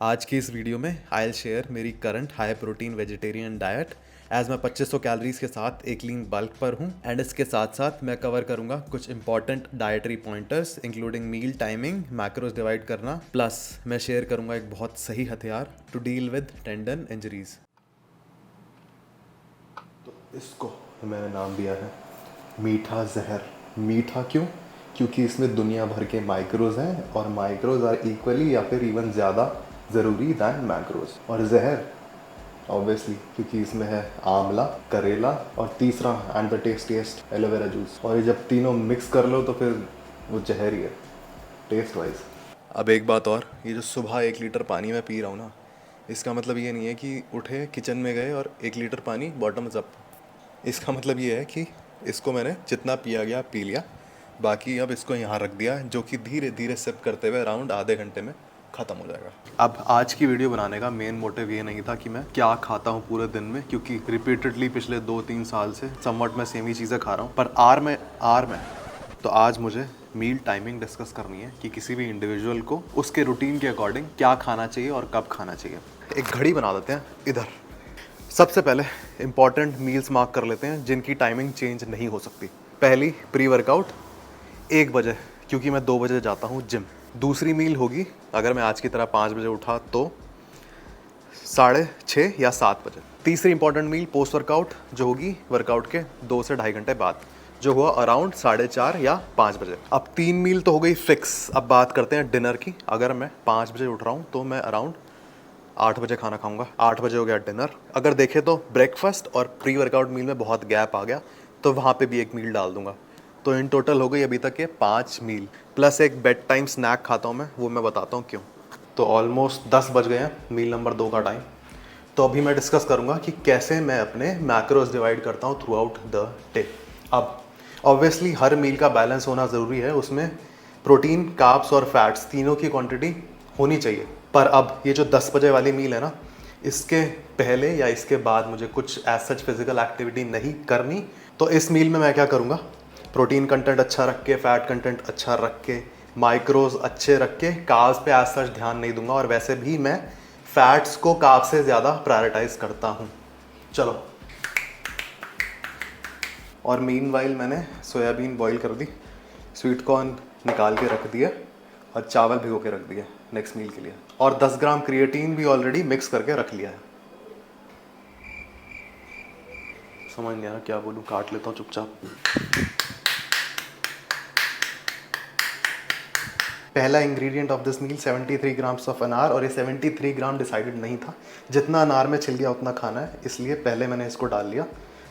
आज की इस वीडियो में आई विल शेयर मेरी current high protein vegetarian diet as मैं 2500 कैलोरीज के साथ एक लीन बल्क पर हूँ एंड इसके साथ साथ मैं कवर करूँगा कुछ important dietary pointers including meal timing, macros divide करना, प्लस मैं शेयर करूँगा एक बहुत सही हथियार to deal with tendon injuries. तो इसको मैंने नाम दिया है मीठा जहर। मीठा क्यों? क्योंकि इसमें दुनिया भर के माइक्रोज हैं और माइक्रोज आर इक्वली या फिर इवन ज़्यादा ज़रूरी दैन मैक्रोज। और जहर ऑब्वियसली क्योंकि इसमें है आंवला, करेला और तीसरा and the tastiest aloe vera juice. और ये जब तीनों मिक्स कर लो तो फिर वो जहर ही है टेस्ट वाइज। अब एक बात और, ये जो सुबह 1 लीटर पानी मैं पी रहा हूँ ना, इसका मतलब ये नहीं है कि उठे किचन में गए और 1 लीटर पानी बॉटम अप। इसका मतलब ये है कि इसको मैंने जितना पिया गया पी लिया, बाकी अब इसको यहाँ रख दिया, जो कि धीरे धीरे सिप करते हुए अराउंड आधे घंटे में ख़त्म हो जाएगा। अब आज की वीडियो बनाने का मेन मोटिव ये नहीं था कि मैं क्या खाता हूँ पूरे दिन में, क्योंकि रिपीटेडली पिछले 2-3 साल से समवट मैं सेम ही चीज़ें खा रहा हूँ। पर आर में तो आज मुझे मील टाइमिंग डिस्कस करनी है कि किसी भी इंडिविजुअल को उसके रूटीन के अकॉर्डिंग क्या खाना चाहिए और कब खाना चाहिए। एक घड़ी बना देते हैं इधर। सबसे पहले इंपॉर्टेंट मील्स मार्क कर लेते हैं जिनकी टाइमिंग चेंज नहीं हो सकती। पहली प्री वर्कआउट 1 बजे, क्योंकि मैं 2 बजे जाता हूँ जिम। दूसरी मील होगी अगर मैं आज की तरह 5 बजे उठा तो 6:30 या 7 बजे। तीसरी इंपॉर्टेंट मील पोस्ट वर्कआउट जो होगी वर्कआउट के 2 से 2.5 घंटे बाद, जो हुआ अराउंड 4:30 या 5 बजे। अब 3 मील तो हो गई फिक्स। अब बात करते हैं डिनर की। अगर मैं 5 बजे उठ रहा हूँ तो मैं अराउंड 8 बजे खाना खाऊंगा। 8 बजे हो गया डिनर। अगर देखें तो ब्रेकफास्ट और प्री वर्कआउट मील में बहुत गैप आ गया, तो वहाँ पे भी एक मील डाल दूंगा। तो इन टोटल हो गई अभी तक के 5 मील, प्लस एक बेड टाइम स्नैक खाता हूँ मैं, वो मैं बताता हूँ क्यों। तो ऑलमोस्ट 10 बज गए हैं मील नंबर 2 का टाइम। तो अभी मैं डिस्कस करूँगा कि कैसे मैं अपने मैक्रोस डिवाइड करता हूँ थ्रू आउट द डे। अब ऑब्वियसली हर मील का बैलेंस होना ज़रूरी है, उसमें प्रोटीन, कार्ब्स और फैट्स तीनों की क्वांटिटी होनी चाहिए। पर अब ये जो 10 बजे वाली मील है ना, इसके पहले या इसके बाद मुझे कुछ एज सच फिजिकल एक्टिविटी नहीं करनी। तो इस मील में मैं क्या करूँगा, प्रोटीन कंटेंट अच्छा रख के, फैट कंटेंट अच्छा रख के, माइक्रोज अच्छे रख के, कार्ब्स पे एज सच ध्यान नहीं दूंगा। और वैसे भी मैं फैट्स को कार्ब्स से ज़्यादा प्रायोरिटाइज करता हूँ। चलो। और मीनवाइल मैंने सोयाबीन बॉईल कर दी, स्वीट कॉर्न निकाल के रख दिया और चावल भिगो के रख दिया नेक्स्ट मील के लिए। और 10 ग्राम क्रिएटिन भी ऑलरेडी मिक्स करके रख लिया है। समझ नहीं आ रहा क्या बोलूँ, काट लेता हूँ चुपचाप। पहला ingredient of this meal 73 grams of अनार। और ये 73 ग्राम डिसाइडेड नहीं था, जितना अनार में छिल गया उतना खाना है, इसलिए पहले मैंने इसको डाल लिया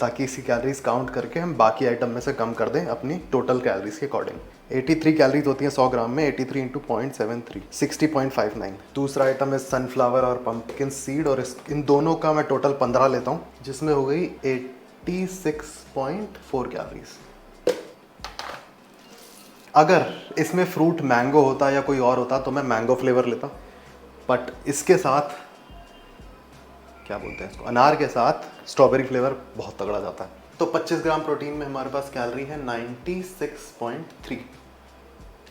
ताकि इसी कैलोरीज काउंट करके हम बाकी आइटम में से कम कर दें अपनी टोटल कैलोरीज के अकॉर्डिंग। 83 कैलोरीज होती हैं 100 ग्राम में। 83 इंटू 0.73 60.59। दूसरा आइटम है सनफ्लावर और पंपकिन सीड, और इन दोनों का मैं टोटल 15 लेता हूँ, जिसमें हो गई 86.4 कैलोरीज। अगर इसमें फ्रूट मैंगो होता या कोई और होता तो मैं मैंगो फ्लेवर लेता, बट इसके साथ क्या बोलते हैं इसको, अनार के साथ स्ट्रॉबेरी फ्लेवर बहुत तगड़ा जाता है। तो 25 ग्राम प्रोटीन में हमारे पास कैलोरी है 96.3।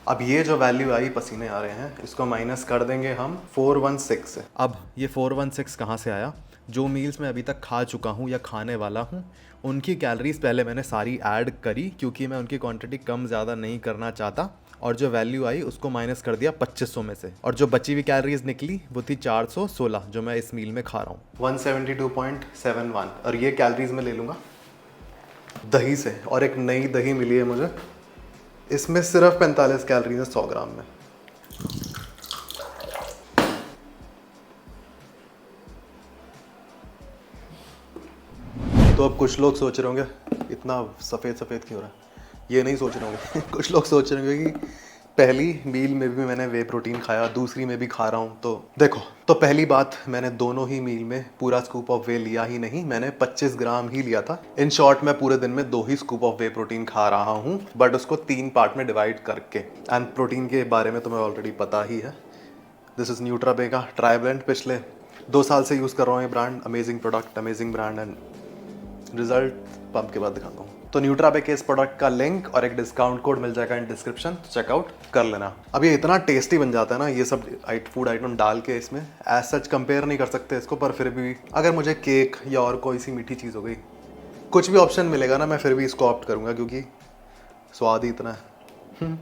अब ये जो वैल्यू आई, पसीने आ रहे हैं, इसको माइनस कर देंगे हम 416 से। अब ये 416 कहाँ से आया? जो मील्स मैं अभी तक खा चुका हूँ या खाने वाला हूँ, उनकी कैलोरीज पहले मैंने सारी ऐड करी, क्योंकि मैं उनकी क्वांटिटी कम ज़्यादा नहीं करना चाहता। और जो वैल्यू आई उसको माइनस कर दिया 2500 में से, और जो बची हुई कैलोरीज निकली वो थी 416, जो मैं इस मील में खा रहा हूँ। 172.71। और ये कैलोरीज में ले लूँगा दही से, और एक नई दही मिली है मुझे, इसमें सिर्फ 45 कैलोरीज है 100 ग्राम में। तो अब कुछ लोग सोच रहे होंगे इतना सफ़ेद सफ़ेद क्यों हो रहा है, ये नहीं सोच रहे होंगे कुछ लोग सोच रहे होंगे कि पहली मील में भी मैंने वे प्रोटीन खाया, दूसरी में भी खा रहा हूँ। तो देखो, तो पहली बात, मैंने दोनों ही मील में पूरा स्कूप ऑफ वे लिया ही नहीं, मैंने 25 ग्राम ही लिया था। इन शॉर्ट मैं पूरे दिन में 2 ही स्कूप ऑफ वे प्रोटीन खा रहा हूँ, बट उसको 3 पार्ट में डिवाइड करके। एंड प्रोटीन के बारे में तुम्हें ऑलरेडी पता ही है, दिस इज़ न्यूट्राबे का ट्राइब्लेंट। पिछले 2 साल से यूज़ कर रहा हूँ ये brand, amazing product, amazing brand, and result pump के बाद दिखाता हूँ। तो न्यूट्राबे के इस प्रोडक्ट का लिंक और एक डिस्काउंट कोड मिल जाएगा इन डिस्क्रिप्शन, तो चेकआउट कर लेना। अब ये इतना टेस्टी बन जाता है ना ये सब फूड आइटम डाल के इसमें, एज सच कंपेयर नहीं कर सकते इसको, पर फिर भी अगर मुझे केक या और कोई सी मीठी चीज़ हो गई, कुछ भी ऑप्शन मिलेगा ना, मैं फिर भी इसको ऑप्ट करूँगा क्योंकि स्वाद ही इतना है।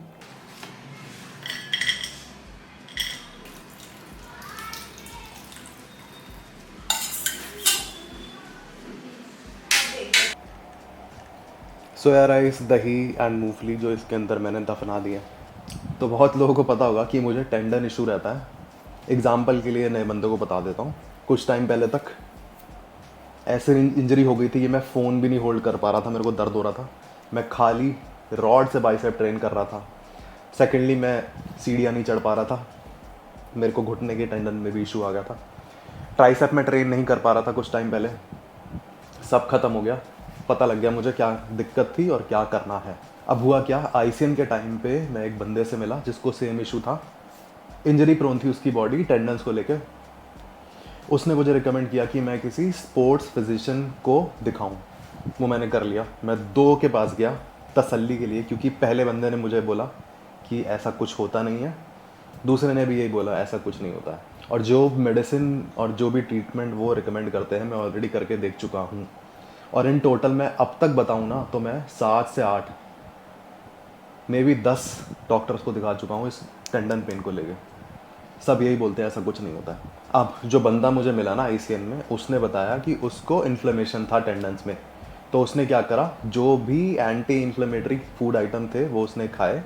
सोया राइस, दही एंड मूंगफली जो इसके अंदर मैंने दफना दिया। तो बहुत लोगों को पता होगा कि मुझे टेंडन इशू रहता है। एग्जाम्पल के लिए नए बंदों को बता देता हूँ, कुछ टाइम पहले तक ऐसे इंजरी हो गई थी कि मैं फ़ोन भी नहीं होल्ड कर पा रहा था, मेरे को दर्द हो रहा था। मैं खाली रॉड से बाइसेप ट्रेन कर रहा था। सेकेंडली मैं सीढ़ियाँ नहीं चढ़ पा रहा था, मेरे को घुटने के टेंडन में भी इशू आ गया था। ट्राइसेप में ट्रेन नहीं कर पा रहा था कुछ टाइम पहले, सब खत्म हो गया। पता लग गया मुझे क्या दिक्कत थी और क्या करना है। अब हुआ क्या, आईसीएम के टाइम पे मैं एक बंदे से मिला जिसको सेम इशू था, इंजरी प्रोन थी उसकी बॉडी टेंडन्स को लेकर। उसने मुझे रिकमेंड किया कि मैं किसी स्पोर्ट्स फिजिशियन को दिखाऊं। वो मैंने कर लिया। मैं 2 के पास गया तसल्ली के लिए, क्योंकि पहले बंदे ने मुझे बोला कि ऐसा कुछ होता नहीं है, दूसरे ने भी यही बोला ऐसा कुछ नहीं होता है। और जो मेडिसिन और जो भी ट्रीटमेंट वो रिकमेंड करते हैं मैं ऑलरेडी करके देख चुका हूँ। और इन टोटल मैं अब तक बताऊँ ना तो मैं 7 से 8 मे बी 10 डॉक्टर्स को दिखा चुका हूँ इस टेंडन पेन को लेके। सब यही बोलते हैं ऐसा कुछ नहीं होता है। अब जो बंदा मुझे मिला ना आईसीएन में, उसने बताया कि उसको इन्फ्लेमेशन था टेंडन्स में। तो उसने क्या करा, जो भी एंटी इन्फ्लेमेटरी फूड आइटम थे वो उसने खाए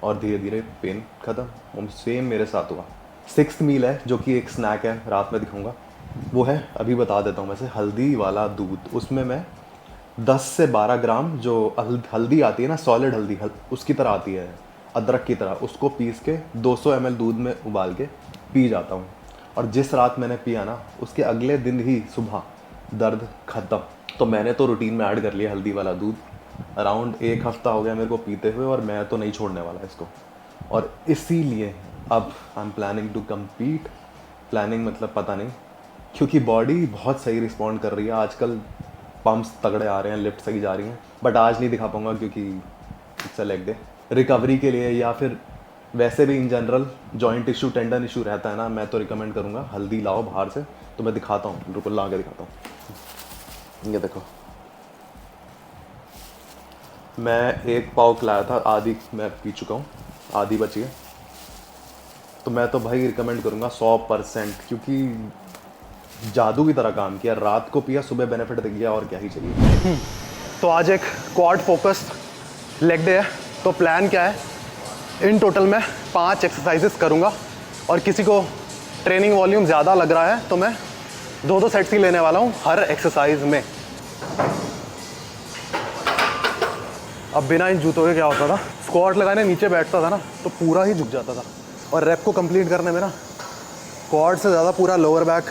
और धीरे धीरे पेन ख़त्म। सेम मेरे साथ हुआ। 6th मील है जो कि एक स्नैक है, रात में दिखाऊंगा, वो है अभी बता देता हूँ वैसे, हल्दी वाला दूध। उसमें मैं 10 से 12 ग्राम जो हल्दी आती है ना, सॉलिड हल्दी उसकी तरह आती है, अदरक की तरह, उसको पीस के 200 ml दूध में उबाल के पी जाता हूँ। और जिस रात मैंने पिया ना, उसके अगले दिन ही सुबह दर्द ख़त्म। तो मैंने तो रूटीन में ऐड कर लिया हल्दी वाला दूध। अराउंड 1 हफ्ता हो गया मेरे को पीते हुए, और मैं तो नहीं छोड़ने वाला इसको। और इसीलिए अब I am planning to compete. Planning मतलब पता नहीं, क्योंकि बॉडी बहुत सही रिस्पॉन्ड कर रही है आजकल। पम्प्स तगड़े आ रहे हैं, लिफ्ट सही जा रही हैं, बट आज नहीं दिखा पाऊंगा क्योंकि it's a leg day. Recovery के लिए या फिर वैसे भी in general joint issue, tendon issue रहता है ना, मैं तो रिकमेंड करूँगा हल्दी लाओ बाहर से। तो मैं दिखाता हूँ, रुको ला के दिखाता हूँ। ये देखो, मैं 1 पाव लाया था, आधी मैं पी चुका हूँ, आधी बची है। तो मैं तो भाई रिकमेंड करूँगा 100%, क्योंकि जादू की तरह काम किया। रात को पिया, सुबह बेनिफिट दिख गया, और क्या ही चाहिए। तो आज एक क्वाड फोकस्ड लेग डे है। तो प्लान क्या है, इन टोटल मैं 5 एक्सरसाइजेस करूँगा, और किसी को ट्रेनिंग वॉल्यूम ज़्यादा लग रहा है तो मैं 2-2 सेट्स ही लेने वाला हूँ हर एक्सरसाइज में। अब बिना इन जूतों के क्या होता था, स्क्वाट लगाने नीचे बैठता था ना तो पूरा ही झुक जाता था, और रैप को कंप्लीट करने में ना क्वाड से ज़्यादा पूरा लोअर बैक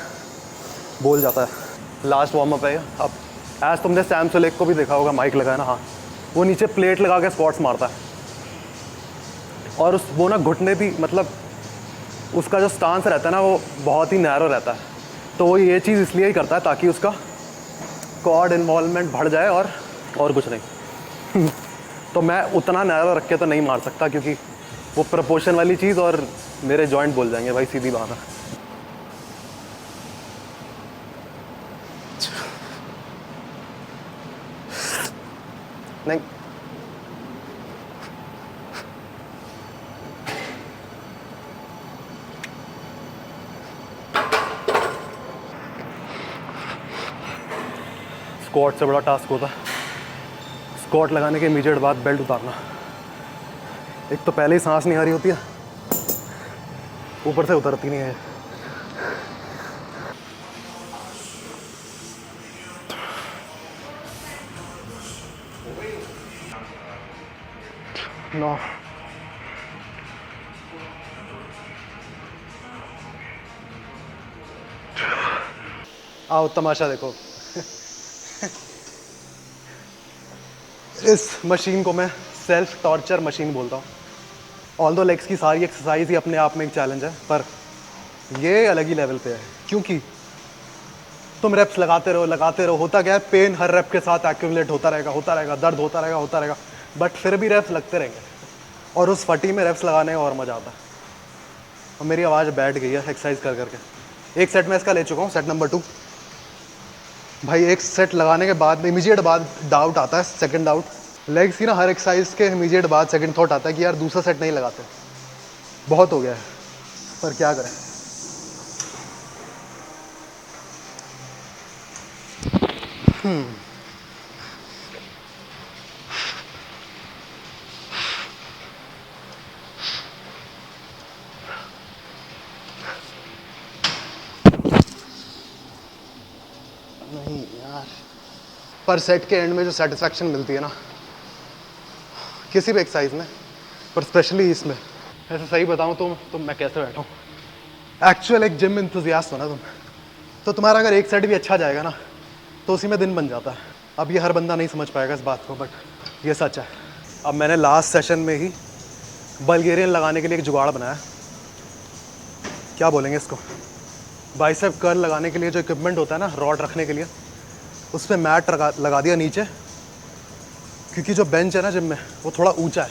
बोल जाता है। लास्ट वार्म अप है। अब एज तुमने सैम सुलेक को भी देखा होगा, माइक लगाया ना, हाँ, वो नीचे प्लेट लगा के स्क्वाट्स मारता है, और वो ना घुटने भी, मतलब उसका जो स्टांस रहता है ना वो बहुत ही नैरो रहता है। तो वो ये चीज़ इसलिए ही करता है ताकि उसका क्वाड इन्वॉल्वमेंट बढ़ जाए, और कुछ नहीं। तो मैं उतना नैरो रख के तो नहीं मार सकता, क्योंकि वो प्रपोर्शन वाली चीज़, और मेरे जॉइंट बोल जाएंगे भाई, सीधी बात है। नहीं, स्क्वाट से बड़ा टास्क होता है स्क्वाट लगाने के इमीडिएट बाद बेल्ट उतारना। एक तो पहले ही सांस नहीं आ रही होती है, ऊपर से उतरती नहीं है। नो, आओ तमाशा देखो। इस मशीन को मैं सेल्फ टॉर्चर मशीन बोलता हूँ। ऑल्दो लेग्स की सारी एक्सरसाइज ही अपने आप में एक चैलेंज है, पर ये अलग ही लेवल पे है, क्योंकि तुम रेप्स लगाते रहो, होता क्या है, पेन हर रेप के साथ एक्यूमुलेट होता रहेगा, दर्द होता रहेगा, बट फिर भी रेप्स लगते रहेंगे और उस फटी में रेप्स लगाने का और मज़ा आता है। और मेरी आवाज़ बैठ गई है एक्सरसाइज कर करके। एक सेट में इसका ले चुका हूँ, सेट नंबर 2। भाई एक सेट लगाने के बाद इमीडिएट बाद डाउट आता है, सेकंड डाउट। लेग्स की ना हर एक्सरसाइज के इमीडिएट बाद सेकंड थॉट आता है कि यार दूसरा सेट नहीं लगाते, बहुत हो गया है, पर क्या करें। नहीं यार, पर सेट के एंड में जो सेटिस्फैक्शन मिलती है ना किसी भी एक्सरसाइज में, पर स्पेशली इसमें, ऐसे सही बताऊं तो मैं कैसे बैठा हूँ। एक्चुअल एक जिम इंथुजियास्ट हो ना तुम, तो तुम्हारा अगर एक सेट भी अच्छा जाएगा ना तो उसी में दिन बन जाता है। अब ये हर बंदा नहीं समझ पाएगा इस बात को, बट ये सच है। अब मैंने लास्ट सेशन में ही बल्गेरियन लगाने के लिए एक जुगाड़ बनाया, क्या बोलेंगे इसको, बाइसेप कर्ल लगाने के लिए जो इक्विपमेंट होता है ना, रॉड रखने के लिए, उस पर मैट लगा दिया नीचे, क्योंकि जो बेंच है ना जिम में वो थोड़ा ऊंचा है,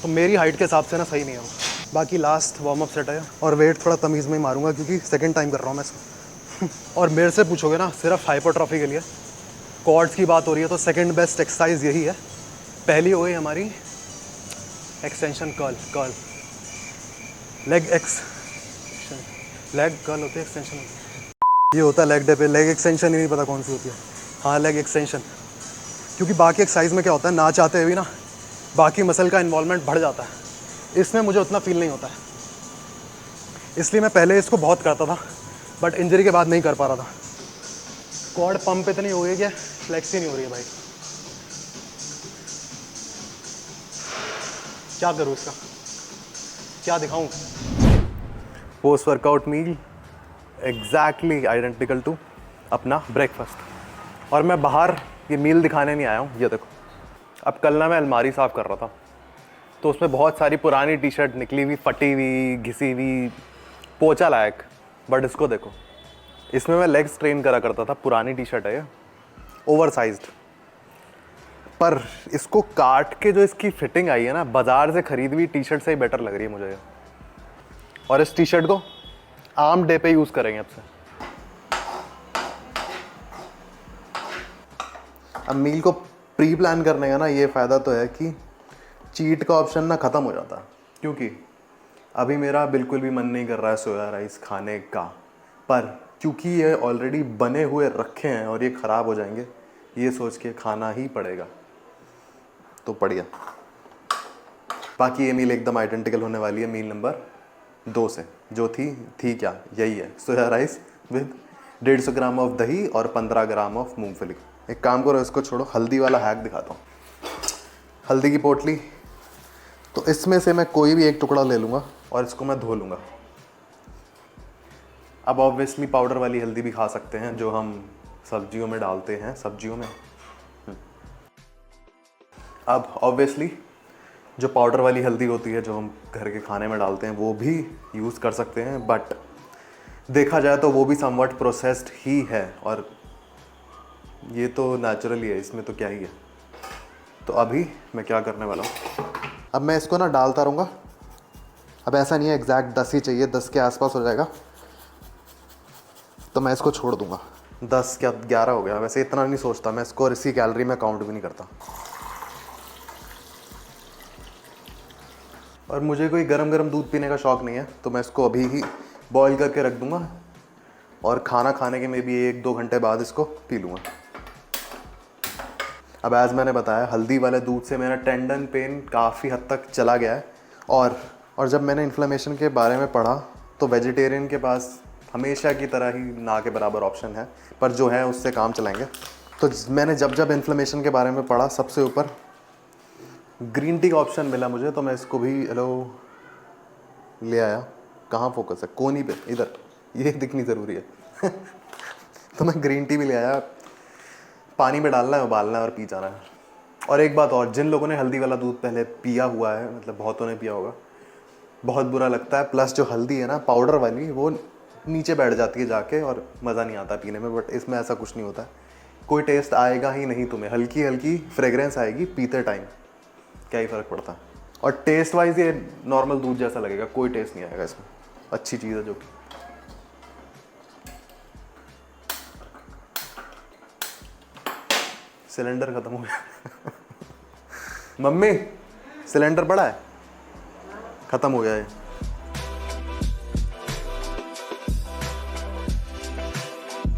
तो मेरी हाइट के हिसाब से ना सही नहीं है वो। बाकी लास्ट वार्म अप सेट है और वेट थोड़ा तमीज़ में ही मारूंगा क्योंकि सेकंड टाइम कर रहा हूँ मैं इसको। और मेरे से पूछोगे ना सिर्फ हाइपरट्रॉफी के लिए क्वाड्स की बात हो रही है तो सेकंड बेस्ट एक्सरसाइज यही है। पहली हो गई हमारी एक्सटेंशन कर्ल, लेग कर्ल होती है, एक्सटेंशन होती है, ये होता है लेग डे पे। लेग एक्सटेंशन ही नहीं पता कौन सी होती है, हाँ लेग एक्सटेंशन। क्योंकि बाकी एक्सरसाइज में क्या होता है, ना चाहते हुए ना बाकी मसल का इन्वॉल्वमेंट बढ़ जाता है, इसमें मुझे उतना फील नहीं होता है, इसलिए मैं पहले इसको बहुत करता था, बट इंजरी के बाद नहीं कर पा रहा था। क्वाड पंप इतनी हो गई कि फ्लेक्स ही नहीं हो रही है भाई, क्या करूँ इसका, क्या दिखाऊँ। Post workout meal exactly identical to अपना ब्रेकफास्ट। और मैं बाहर ये मील दिखाने नहीं आया हूँ, ये देखो। अब कल ना मैं अलमारी साफ़ कर रहा था तो उसमें बहुत सारी पुरानी टी शर्ट निकली हुई, फटी हुई, घिसी हुई, पोछा लायक। बट इसको देखो, इसमें मैं लेग्स ट्रेन करा करता था, पुरानी टी शर्ट है ये, ओवर साइज्ड। पर इसको काट के जो इसकी फिटिंग आई है ना, बाजार से खरीदी हुई टी शर्ट से ही बेटर लग रही है मुझे ये। और इस टी शर्ट को आर्म डे पे यूज़ करेंगे अब से। अब मील को प्री प्लान करने का ना ये फ़ायदा तो है कि चीट का ऑप्शन ना ख़त्म हो जाता है, क्योंकि अभी मेरा बिल्कुल भी मन नहीं कर रहा है सोया राइस खाने का, पर क्योंकि ये ऑलरेडी बने हुए रखे हैं और ये ख़राब हो जाएंगे, ये सोच के खाना ही पड़ेगा, तो बढ़िया। बाकी ये मील एकदम आइडेंटिकल होने वाली है मील नंबर 2 से, जो थी क्या, यही है, सोया राइस विद 150 ग्राम ऑफ दही और 15 ग्राम ऑफ मूंगफली। एक काम करो, इसको छोड़ो, हल्दी वाला हैक दिखाता हूँ। हल्दी की पोटली, तो इसमें से मैं कोई भी एक टुकड़ा ले लूँगा और इसको मैं धो लूँगा। अब ऑब्वियसली पाउडर वाली हल्दी भी खा सकते हैं जो हम सब्जियों में डालते हैं, सब्जियों में। अब ऑब्वियसली जो पाउडर वाली हल्दी होती है जो हम घर के खाने में डालते हैं वो भी यूज़ कर सकते हैं, बट देखा जाए तो वो भी समवट प्रोसेस्ड ही है और ये तो नेचुरली है, इसमें तो क्या ही है। तो अभी मैं क्या करने वाला हूँ, अब मैं इसको ना डालता रहूँगा। अब ऐसा नहीं है एग्जैक्ट 10 ही चाहिए, 10 के आसपास हो जाएगा तो मैं इसको छोड़ दूँगा। 10 क्या 11 हो गया, वैसे इतना नहीं सोचता मैं इसको, और इसी कैलोरी में काउंट भी नहीं करता। और मुझे कोई गरम गरम दूध पीने का शौक़ नहीं है, तो मैं इसको अभी ही बॉईल करके रख दूँगा और खाना खाने के में भी 1-2 घंटे बाद इसको पी लूँगा। अब एज़ मैंने बताया, हल्दी वाले दूध से मेरा टेंडन पेन काफ़ी हद तक चला गया है। और जब मैंने इन्फ्लेमेशन के बारे में पढ़ा तो वेजिटेरियन के पास हमेशा की तरह ही ना के बराबर ऑप्शन है, पर जो है उससे काम चलाएंगे। तो मैंने जब इन्फ्लेमेशन के बारे में पढ़ा, सबसे ऊपर ग्रीन टी का ऑप्शन मिला मुझे, तो मैं इसको भी ले आया। कहाँ फोकस है, कोनी पे, इधर, ये दिखनी ज़रूरी है। तो मैं ग्रीन टी भी ले आया। पानी में डालना है, उबालना है और पी जाना है। और एक बात और, जिन लोगों ने हल्दी वाला दूध पहले पिया हुआ है, मतलब बहुतों ने पिया होगा, बहुत बुरा लगता है। प्लस जो हल्दी है ना पाउडर वाली, वो नीचे बैठ जाती है जाके और मज़ा नहीं आता पीने में। बट इसमें ऐसा कुछ नहीं होता है, कोई टेस्ट आएगा ही नहीं तुम्हें, हल्की हल्की फ्रेग्रेंस आएगी पीते टाइम, क्या ही फ़र्क पड़ता है। और टेस्ट वाइज ये नॉर्मल दूध जैसा लगेगा, कोई टेस्ट नहीं आएगा इसमें। अच्छी चीज़ है जो कि सिलेंडर ख़त्म हो गया मम्मी सिलेंडर पड़ा है, ख़त्म हो गया है।